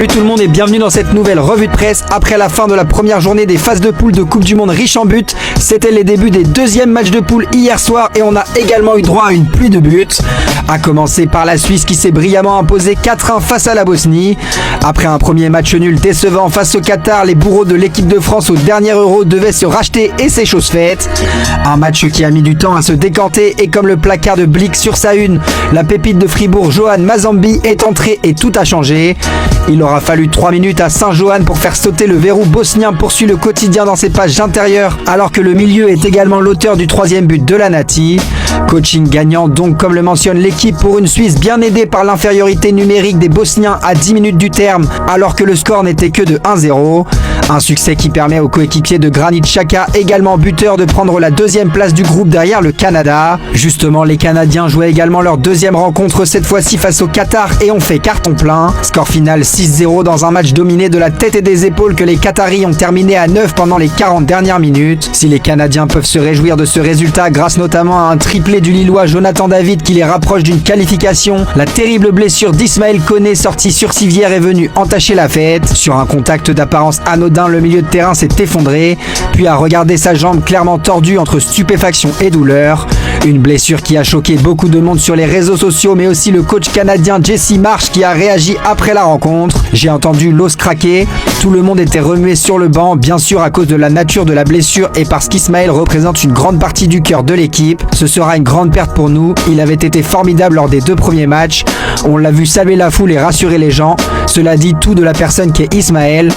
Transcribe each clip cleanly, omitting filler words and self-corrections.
Salut tout le monde et bienvenue dans cette nouvelle revue de presse. Après la fin de la première journée des phases de poule de Coupe du Monde riche en buts, c'était les débuts des deuxièmes matchs de poule hier soir et on a également eu droit à une pluie de buts. A commencer par la Suisse qui s'est brillamment imposée 4-1 face à la Bosnie. Après un premier match nul décevant face au Qatar, les bourreaux de l'équipe de France au dernier Euro devaient se racheter et c'est chose faite. Un match qui a mis du temps à se décanter et comme le placard de Blick sur sa une, la pépite de Fribourg Johan Mazambi est entrée et tout a changé. Il aura fallu 3 minutes à Saint-Johan pour faire sauter le verrou bosnien poursuit le quotidien dans ses pages intérieures alors que le milieu est également l'auteur du troisième but de la Nati. Coaching gagnant donc comme le mentionne l'équipe pour une Suisse bien aidée par l'infériorité numérique des Bosniens à 10 minutes du terme alors que le score n'était que de 1-0. Un succès qui permet aux coéquipiers de Granit Xhaka, également buteur, de prendre la deuxième place du groupe derrière le Canada. Justement, les Canadiens jouaient également leur deuxième rencontre cette fois-ci face au Qatar et ont fait carton plein. Score final 6-0 dans un match dominé de la tête et des épaules que les Qataris ont terminé à 9 pendant les 40 dernières minutes. Si les Canadiens peuvent se réjouir de ce résultat grâce notamment à un triplé du Lillois Jonathan David qui les rapproche d'une qualification, la terrible blessure d'Ismaël Koné sorti sur civière est venue entacher la fête. Sur un contact d'apparence anodin, le milieu de terrain s'est effondré, puis a regardé sa jambe clairement tordue entre stupéfaction et douleur. Une blessure qui a choqué beaucoup de monde sur les réseaux sociaux, mais aussi le coach canadien Jesse Marsh qui a réagi après la rencontre. J'ai entendu l'os craquer, tout le monde était remué sur le banc, bien sûr à cause de la nature de la blessure et parce qu'Ismaël représente une grande partie du cœur de l'équipe. Ce sera une grande perte pour nous, il avait été formidable lors des 2 premiers matchs. On l'a vu saluer la foule et rassurer les gens. Cela dit tout de la personne qu'est Ismaël.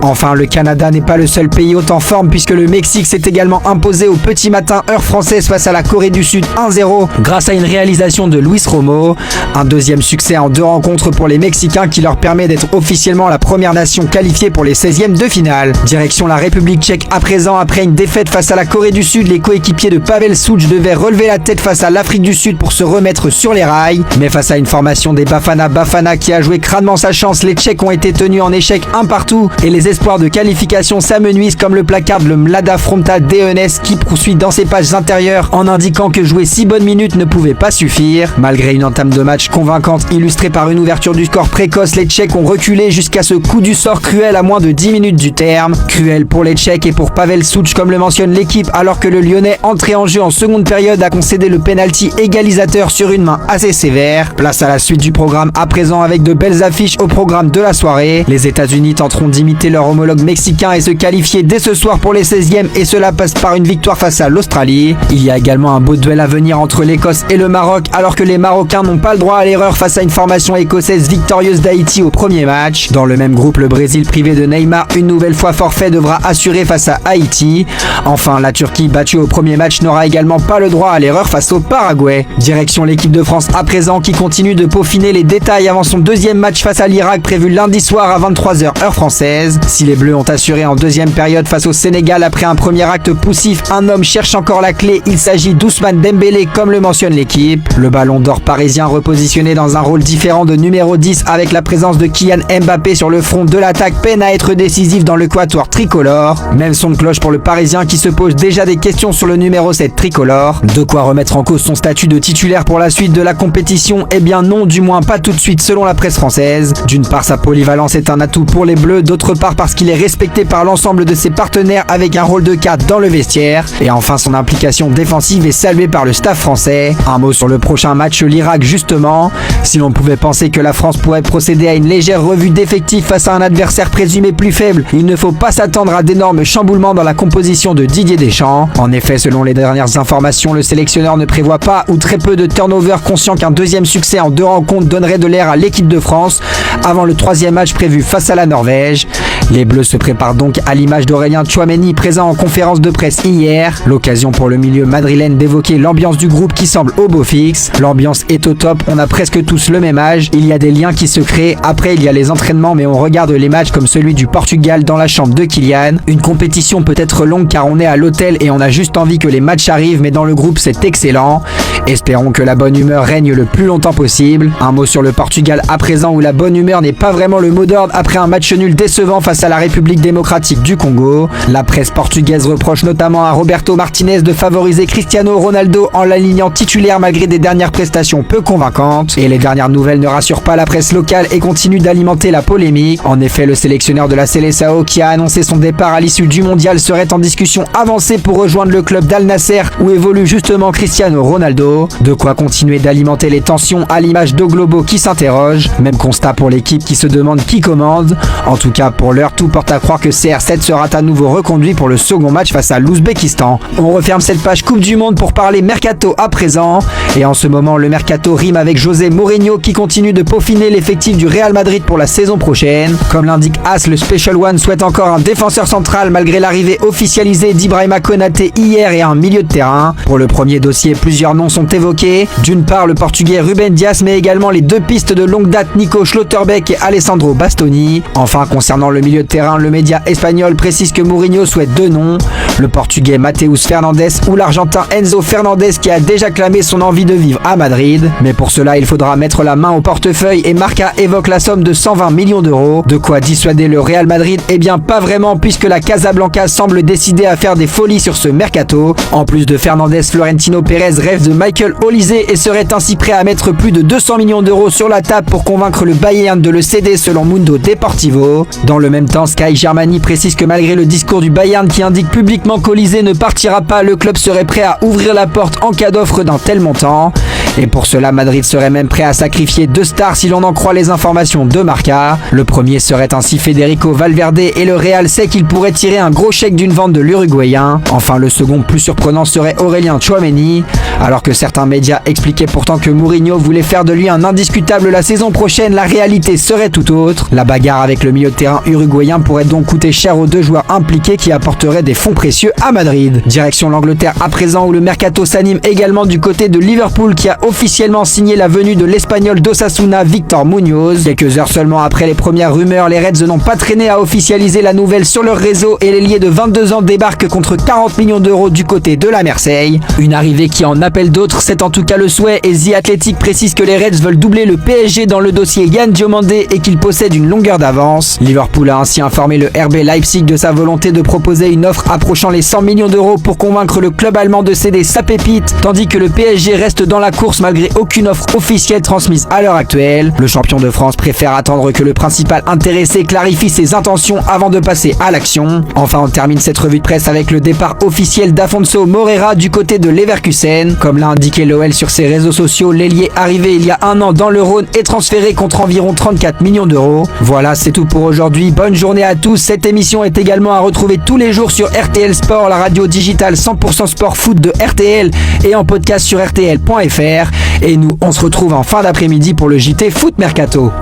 Enfin, le Canada n'est pas le seul pays haut en forme puisque le Mexique s'est également imposé au petit matin heure française face à la Corée du Sud 1-0 grâce à une réalisation de Luis Romo. Un deuxième succès en 2 rencontres pour les Mexicains qui leur permet d'être officiellement la première nation qualifiée pour les 16e de finale. Direction la République tchèque à présent. Après une défaite face à la Corée du Sud, les coéquipiers de Pavel Such devaient relever la tête face à l'Afrique du Sud pour se remettre sur les rails. Mais face à une formation des Bafana qui a joué crânement sa chance, les Tchèques ont été tenus en échec un partout et les espoirs de qualification s'amenuisent comme le placard de le Mlada Fronta DNS qui poursuit dans ses pages intérieures en indiquant que jouer 6 bonnes minutes ne pouvait pas suffire. Malgré une entame de match convaincante illustrée par une ouverture du score précoce, les Tchèques ont reculé jusqu'à ce coup du sort cruel à moins de 10 minutes du terme. Cruel pour les Tchèques et pour Pavel Such comme le mentionne l'équipe alors que le Lyonnais entré en jeu en seconde période a concédé le penalty égalisateur sur une main assez sévère. Place à la suite du programme à présent avec de belles affiches au programme de la soirée. Les États-Unis tenteront d'imiter leur homologue mexicain et se qualifier dès ce soir pour les 16e et cela passe par une victoire face à l'Australie. Il y a également un beau duel à venir entre l'Écosse et le Maroc alors que les Marocains n'ont pas le droit à l'erreur face à une formation écossaise victorieuse d'Haïti au premier match. Dans le même groupe, le Brésil privé de Neymar une nouvelle fois forfait devra assurer face à Haïti. Enfin, la Turquie battue au premier match n'aura également pas le droit à l'erreur face au Paraguay. Direction l'équipe de France à présent qui continue de peaufiner les détails avant son deuxième match face à l'Irak prévu lundi soir à 23h heure française. Si les Bleus ont assuré en deuxième période face au Sénégal après un premier acte poussif, un homme cherche encore la clé, il s'agit d'Ousmane Dembélé comme le mentionne l'équipe. Le ballon d'or parisien repositionné dans un rôle différent de numéro 10 avec la présence de Kylian Mbappé sur le front de l'attaque peine à être décisif dans le quatuor tricolore. Même son de cloche pour le parisien qui se pose déjà des questions sur le numéro 7 tricolore. De quoi remettre en cause son statut de titulaire pour la suite de la compétition? Eh bien non, du moins pas tout de suite selon la presse française. D'une part, sa polyvalence est un atout pour les Bleus, d'autre part parce qu'il est respecté par l'ensemble de ses partenaires avec un rôle de cadre dans le vestiaire. Et enfin, son implication défensive est saluée par le staff français. Un mot sur le prochain match, l'Irak justement. Si l'on pouvait penser que la France pourrait procéder à une légère revue d'effectifs face à un adversaire présumé plus faible, il ne faut pas s'attendre à d'énormes chamboulements dans la composition de Didier Deschamps. En effet, selon les dernières informations, le sélectionneur ne prévoit pas ou très peu de turnover, conscient qu'un deuxième succès en 2 rencontres donnerait de l'air à l'équipe de France avant le 3e match prévu face à la Norvège. Les Bleus se préparent donc à l'image d'Aurélien Tchouaméni présent en conférence de presse hier. L'occasion pour le milieu madrilène d'évoquer l'ambiance du groupe qui semble au beau fixe. L'ambiance est au top, on a presque tous le même âge, il y a des liens qui se créent, après il y a les entraînements mais on regarde les matchs comme celui du Portugal dans la chambre de Kylian. Une compétition peut être longue car on est à l'hôtel et on a juste envie que les matchs arrivent mais dans le groupe c'est excellent. Espérons que la bonne humeur règne le plus longtemps possible. Un mot sur le Portugal à présent, où la bonne humeur n'est pas vraiment le mot d'ordre après un match nul décevant face à la République démocratique du Congo. La presse portugaise reproche notamment à Roberto Martinez de favoriser Cristiano Ronaldo en l'alignant titulaire malgré des dernières prestations peu convaincantes. Et les dernières nouvelles ne rassurent pas la presse locale et continuent d'alimenter la polémique. En effet, le sélectionneur de la Seleção, qui a annoncé son départ à l'issue du mondial, serait en discussion avancée pour rejoindre le club d'Al Nasser où évolue justement Cristiano Ronaldo. De quoi continuer d'alimenter les tensions à l'image d'O-Globo qui s'interroge. Même constat pour l'équipe qui se demande qui commande. En tout cas, pour l'heure, tout porte à croire que CR7 sera à nouveau reconduit pour le second match face à l'Ouzbékistan. On referme cette page Coupe du Monde pour parler mercato à présent. Et en ce moment, le mercato rime avec José Mourinho qui continue de peaufiner l'effectif du Real Madrid pour la saison prochaine. Comme l'indique AS, le Special One souhaite encore un défenseur central malgré l'arrivée officialisée d'Ibrahima Konaté hier et un milieu de terrain. Pour le premier dossier, plusieurs noms sont évoqués. D'une part, le portugais Ruben Dias, mais également les deux pistes de longue date Nico Schlotterbeck et Alessandro Bastoni. Enfin, concernant le milieu de terrain, le média espagnol précise que Mourinho souhaite deux noms, le portugais Mateus Fernandes ou l'argentin Enzo Fernandez qui a déjà clamé son envie de vivre à Madrid. Mais pour cela, il faudra mettre la main au portefeuille et Marca évoque la somme de 120 millions d'euros. De quoi dissuader le Real Madrid? Eh bien pas vraiment, puisque la Casablanca semble décidée à faire des folies sur ce mercato. En plus de Fernandez, Florentino Pérez rêve de Michael Olise et serait ainsi prêt à mettre plus de 200 millions d'euros sur la table pour convaincre le Bayern de le céder selon Mundo Deportivo. Dans le même temps, Sky Germany précise que malgré le discours du Bayern qui indique publiquement qu'Olise ne partira pas, le club serait prêt à ouvrir la porte en cas d'offre d'un tel montant. Et pour cela, Madrid serait même prêt à sacrifier deux stars si l'on en croit les informations de Marca. Le premier serait ainsi Federico Valverde et le Real sait qu'il pourrait tirer un gros chèque d'une vente de l'Uruguayen. Enfin, le second plus surprenant serait Aurélien Tchouaméni. Alors que certains médias expliquaient pourtant que Mourinho voulait faire de lui un indiscutable la saison prochaine, la réalité serait tout autre. La bagarre avec le milieu de terrain uruguayen pourrait donc coûter cher aux deux joueurs impliqués qui apporteraient des fonds précieux à Madrid. Direction l'Angleterre à présent, où le mercato s'anime également du côté de Liverpool qui a officiellement signé la venue de l'Espagnol d'Osasuna Victor Munoz. Quelques heures seulement après les premières rumeurs, les Reds n'ont pas traîné à officialiser la nouvelle sur leur réseau et l'ailier de 22 ans débarque contre 40 millions d'euros du côté de la Marseille. Une arrivée qui en appelle d'autres, c'est en tout cas le souhait, et The Athletic précise que les Reds veulent doubler le PSG dans le dossier Yann Diomandé et qu'ils possèdent une longueur d'avance. Liverpool a ainsi informé le RB Leipzig de sa volonté de proposer une offre approchant les 100 millions d'euros pour convaincre le club allemand de céder sa pépite, tandis que le PSG reste dans la course malgré aucune offre officielle transmise à l'heure actuelle. Le champion de France préfère attendre que le principal intéressé clarifie ses intentions avant de passer à l'action. Enfin, on termine cette revue de presse avec le départ officiel d'Afonso Moreira du côté de Leverkusen. Comme l'a indiqué l'OL sur ses réseaux sociaux, l'ailier arrivé il y a un an dans le Rhône est transféré contre environ 34 millions d'euros. Voilà, c'est tout pour aujourd'hui. Bonne journée à tous. Cette émission est également à retrouver tous les jours sur RTL Sport, la radio digitale 100% sport foot de RTL, et en podcast sur rtl.fr. Et nous, on se retrouve en fin d'après-midi pour le JT Foot Mercato.